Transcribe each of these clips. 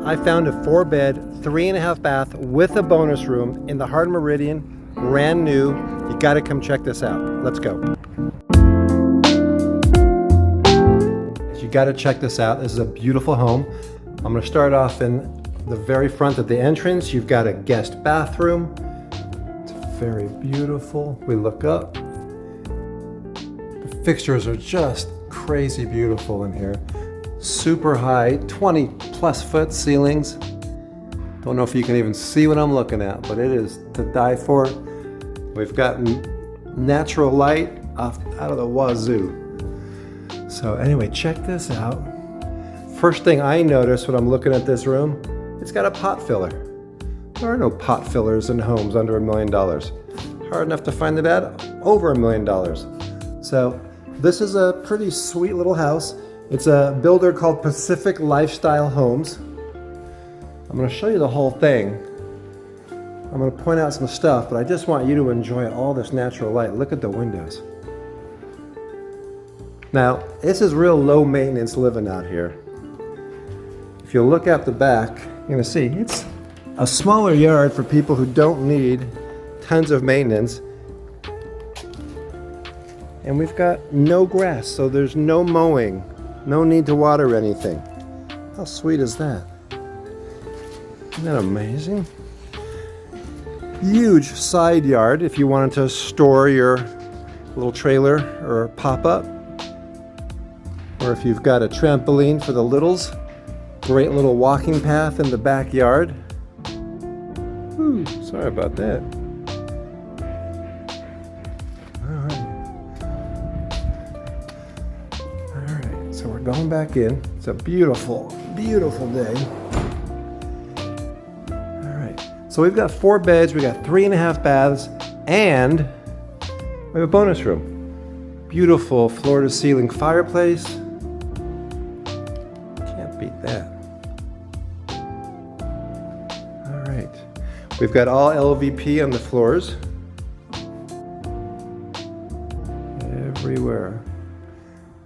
I found a 4-bed, 3.5 bath with a bonus room in the heart of Meridian, brand new. You gotta come check this out. Let's go. You gotta check this out. This is a beautiful home. I'm gonna start off in the very front at the entrance. You've got a guest bathroom. It's very beautiful. We look up. The fixtures are just crazy beautiful in here. Super high, 20+ foot ceilings. Don't know if you can even see what I'm looking at, but it is to die for. We've got natural light out of the wazoo. So anyway, check this out. First thing I noticed when I'm looking at this room, it's got a pot filler. There are no pot fillers in homes under $1 million. Hard enough to find it at over $1 million. So this is a pretty sweet little house. It's a builder called Pacific Lifestyle Homes. I'm going to show you the whole thing. I'm going to point out some stuff, but I just want you to enjoy all this natural light. Look at the windows. Now, this is real low maintenance living out here. If you look at the back, you're going to see it's a smaller yard for people who don't need tons of maintenance. And we've got no grass, so there's no mowing. No need to water anything. How sweet is that? Isn't that amazing? Huge side yard if you wanted to store your little trailer or pop-up. Or if you've got a trampoline for the littles. Great little walking path in the backyard. Ooh, sorry about that. So we're going back in. It's a beautiful, beautiful day. All right. So we've got 4 beds, we got 3.5 baths, and we have a bonus room. Beautiful floor-to-ceiling fireplace. Can't beat that. All right. We've got all LVP on the floors. Everywhere.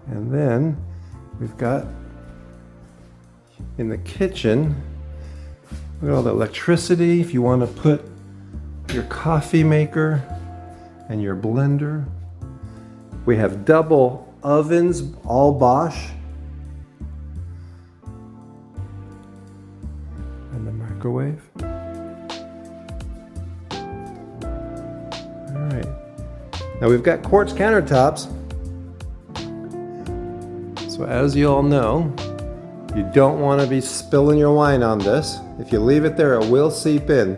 And then we've got in the kitchen, look at all the electricity. If you want to put your coffee maker and your blender. We have double ovens, all Bosch. And the microwave. All right. Now we've got quartz countertops. So as you all know, you don't want to be spilling your wine on this. If you leave it there, it will seep in.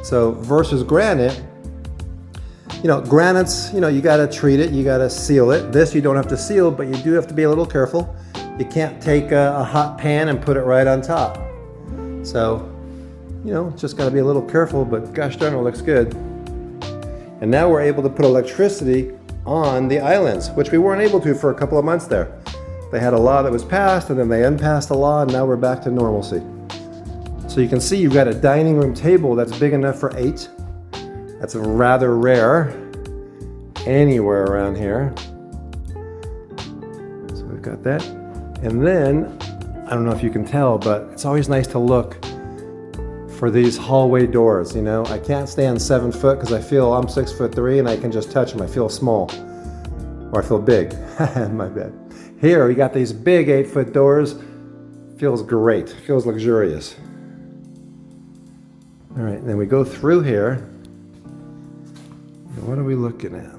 So versus granite, granite's, you got to treat it, you got to seal it. This you don't have to seal, but you do have to be a little careful. You can't take a hot pan and put it right on top. So, just got to be a little careful, but gosh darn, it looks good. And now we're able to put electricity on the islands, which we weren't able to for a couple of months there. They had a law that was passed, and then they unpassed the law, and now we're back to normalcy. So you can see you've got a dining room table that's big enough for 8. That's rather rare anywhere around here. So we've got that. And then, I don't know if you can tell, but it's always nice to look for these hallway doors. I can't stand 7 foot because I feel I'm 6'3" and I can just touch them. I feel small, or I feel big. My bad. Here we got these big 8-foot doors. Feels great, feels luxurious. All right, then we go through here. What are we looking at?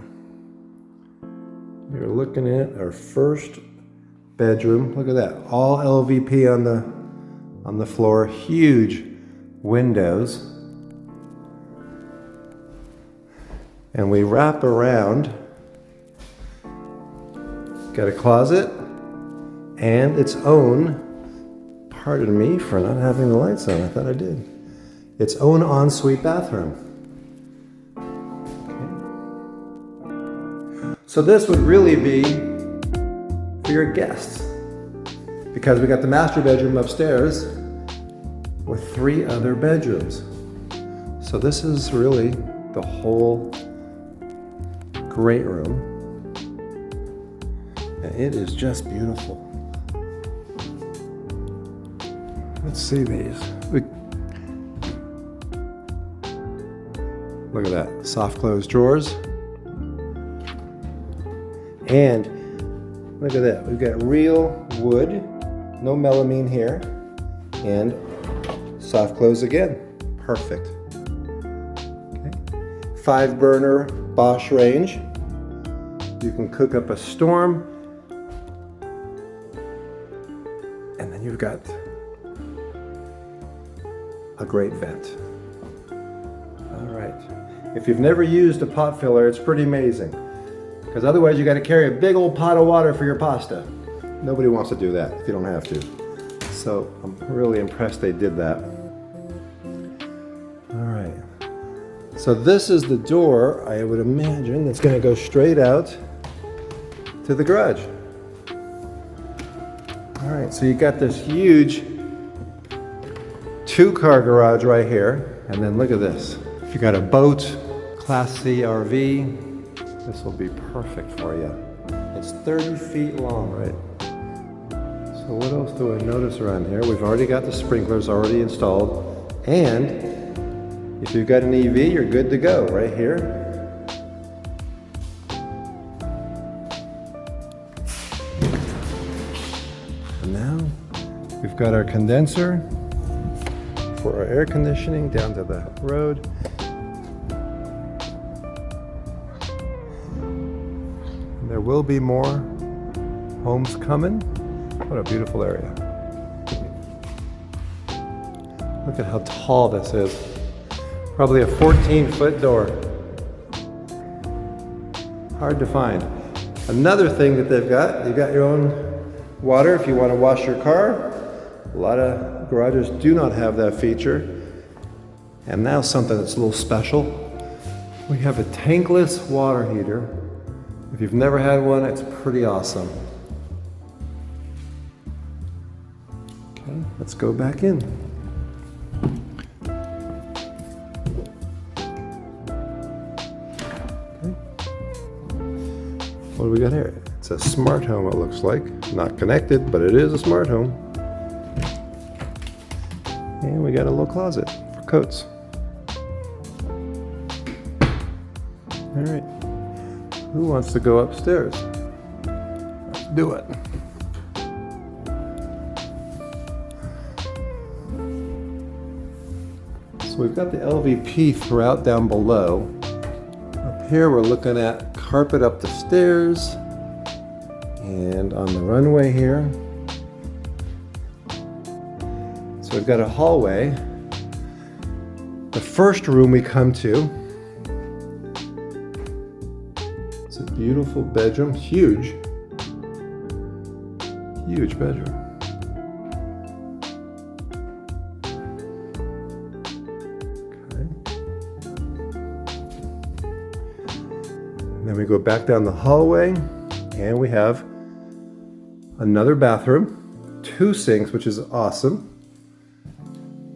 We're looking at our first bedroom. Look at that, all LVP on the floor, huge windows. And we wrap around. Got a closet and its own, pardon me for not having the lights on, I thought I did, its own ensuite bathroom. Okay. So this would really be for your guests, because we got the master bedroom upstairs with 3 other bedrooms. So this is really the whole great room. And it is just beautiful. see these. Look at that, soft close drawers. And look at that, we've got real wood, no melamine here, and soft close again, perfect. Okay. 5-burner Bosch range. You can cook up a storm, and then you've got a great vent. All right, if you've never used a pot filler, it's pretty amazing. Because otherwise you got to carry a big old pot of water for your pasta. Nobody wants to do that if you don't have to. So I'm really impressed they did that. All right. So this is the door, I would imagine, that's going to go straight out to the garage. All right, so you got this huge 2-car garage right here. And then look at this. If you got a boat, Class C RV, this will be perfect for you. It's 30 feet long, right? So what else do I notice around here? We've already got the sprinklers already installed. And if you've got an EV, you're good to go right here. And now we've got our condenser for our air conditioning down to the road. There will be more homes coming. What a beautiful area. Look at how tall this is. Probably a 14-foot door. Hard to find. Another thing that they've got, you've got your own water if you want to wash your car. A lot of garages do not have that feature. And now something that's a little special. We have a tankless water heater. If you've never had one, it's pretty awesome. Okay, let's go back in. Okay. What do we got here? It's a smart home, it looks like. Not connected, but it is a smart home. And we got a little closet for coats. All right. Who wants to go upstairs? Let's do it. So we've got the LVP throughout down below. Up here we're looking at carpet up the stairs and on the runway here. So we've got a hallway. The first room we come to, it's a beautiful bedroom, huge bedroom. Okay. And then we go back down the hallway and we have another bathroom, 2 sinks, which is awesome.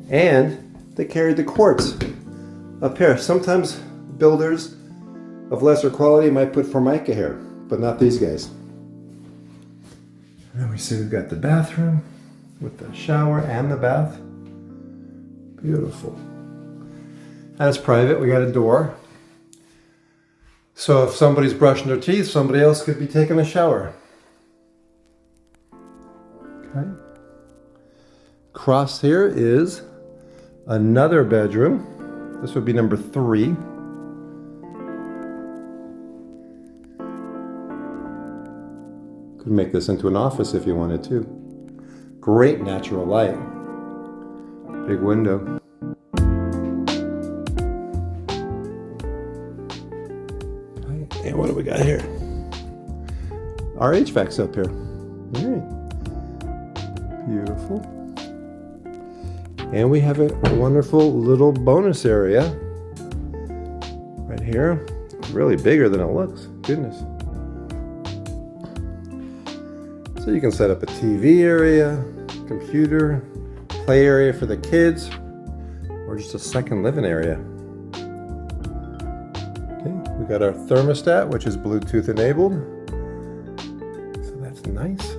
And they carried the quartz up here. Sometimes builders of lesser quality might put Formica here, but not these guys. And then we see we've got the bathroom with the shower and the bath. Beautiful. And it's private, we got a door. So if somebody's brushing their teeth, somebody else could be taking a shower. Okay. Across here is another bedroom. This would be number 3. Could make this into an office if you wanted to. Great natural light. Big window. Okay. And what do we got here? Our HVAC's up here. All right. Beautiful. And we have a wonderful little bonus area right here. Really bigger than it looks. Goodness. So you can set up a TV area, computer, play area for the kids, or just a second living area. Okay, we got our thermostat, which is Bluetooth enabled. So that's nice.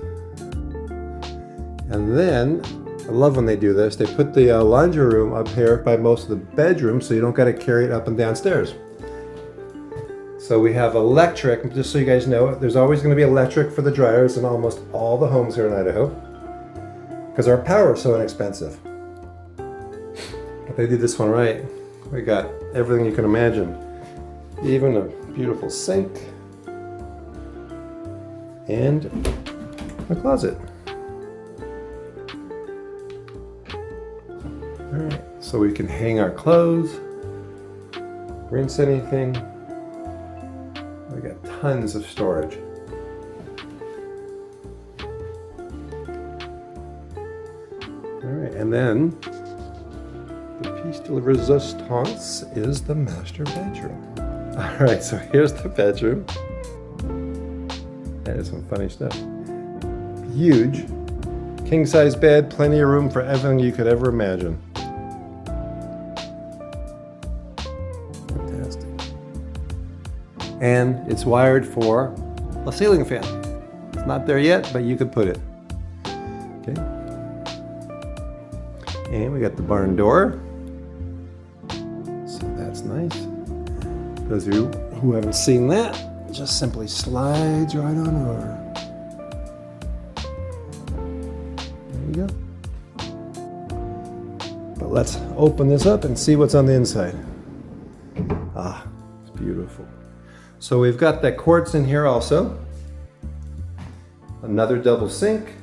And then a love when they do this. They put the laundry room up here by most of the bedrooms so you don't got to carry it up and downstairs. So we have electric, just so you guys know, there's always going to be electric for the dryers in almost all the homes here in Idaho because our power is so inexpensive. But they did this one right. We got everything you can imagine. Even a beautiful sink and a closet. All right, so we can hang our clothes, rinse anything. We got tons of storage. All right, and then the piece de resistance is the master bedroom. All right, so here's the bedroom. That is some funny stuff. Huge, king-size bed, plenty of room for everything you could ever imagine. Fantastic. And it's wired for a ceiling fan. It's not there yet, but you could put it. Okay. And we got the barn door. So that's nice. Those of you who haven't seen that, just simply slides right on over. There we go. But let's open this up and see what's on the inside. Ah, it's beautiful. So we've got that quartz in here also. Another double sink.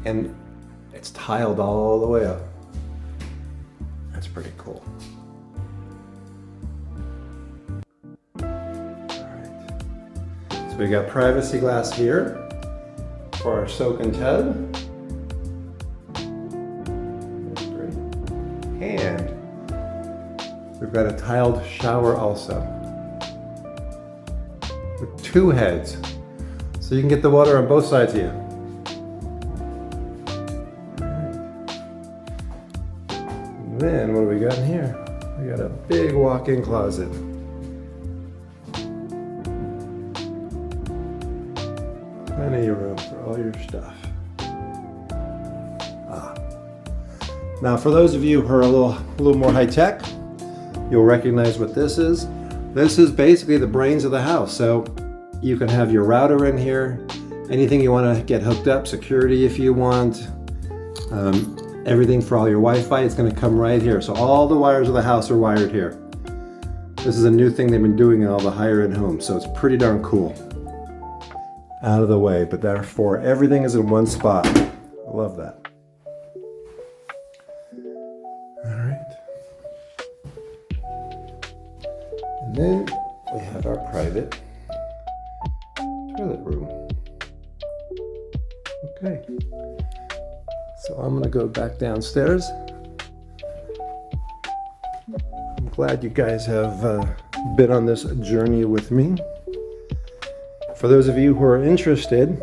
And it's tiled all the way up. That's pretty cool. All right. So we got privacy glass here for our soak and tub. That's great. And we've got a tiled shower also with 2 heads. So you can get the water on both sides of you. Then what do we got in here? We got a big walk-in closet. Plenty of room for all your stuff. Now for those of you who are a little more high-tech, you'll recognize what this is. This is basically the brains of the house. So you can have your router in here, anything you want to get hooked up, security if you want. Everything for all your Wi-Fi is going to come right here. So all the wires of the house are wired here. This is a new thing they've been doing in all the higher end homes, so it's pretty darn cool. Out of the way, but therefore everything is in one spot. I love that. All right. And then we have our private toilet room. Okay. So I'm going to go back downstairs. I'm glad you guys have been on this journey with me. For those of you who are interested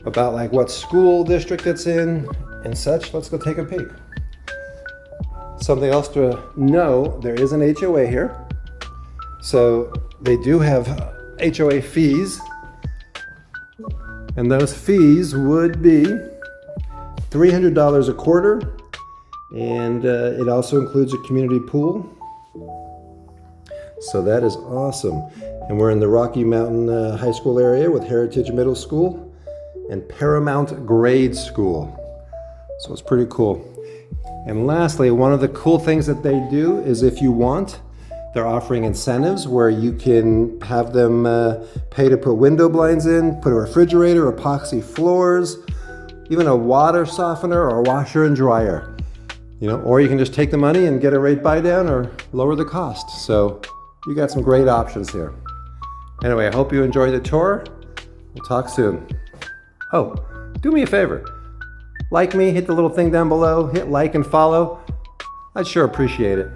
about like what school district it's in and such, let's go take a peek. Something else to know, there is an HOA here. So they do have HOA fees. And those fees would be $300 a quarter, and it also includes a community pool. So that is awesome. And we're in the Rocky Mountain High School area with Heritage Middle School and Paramount Grade School. So it's pretty cool. And lastly, one of the cool things that they do is if you want, they're offering incentives where you can have them pay to put window blinds in, put a refrigerator, epoxy floors, even a water softener or a washer and dryer. Or you can just take the money and get a rate buy down or lower the cost. So you got some great options here. Anyway, I hope you enjoyed the tour. We'll talk soon. Oh, do me a favor. Like me, hit the little thing down below, hit like and follow. I'd sure appreciate it.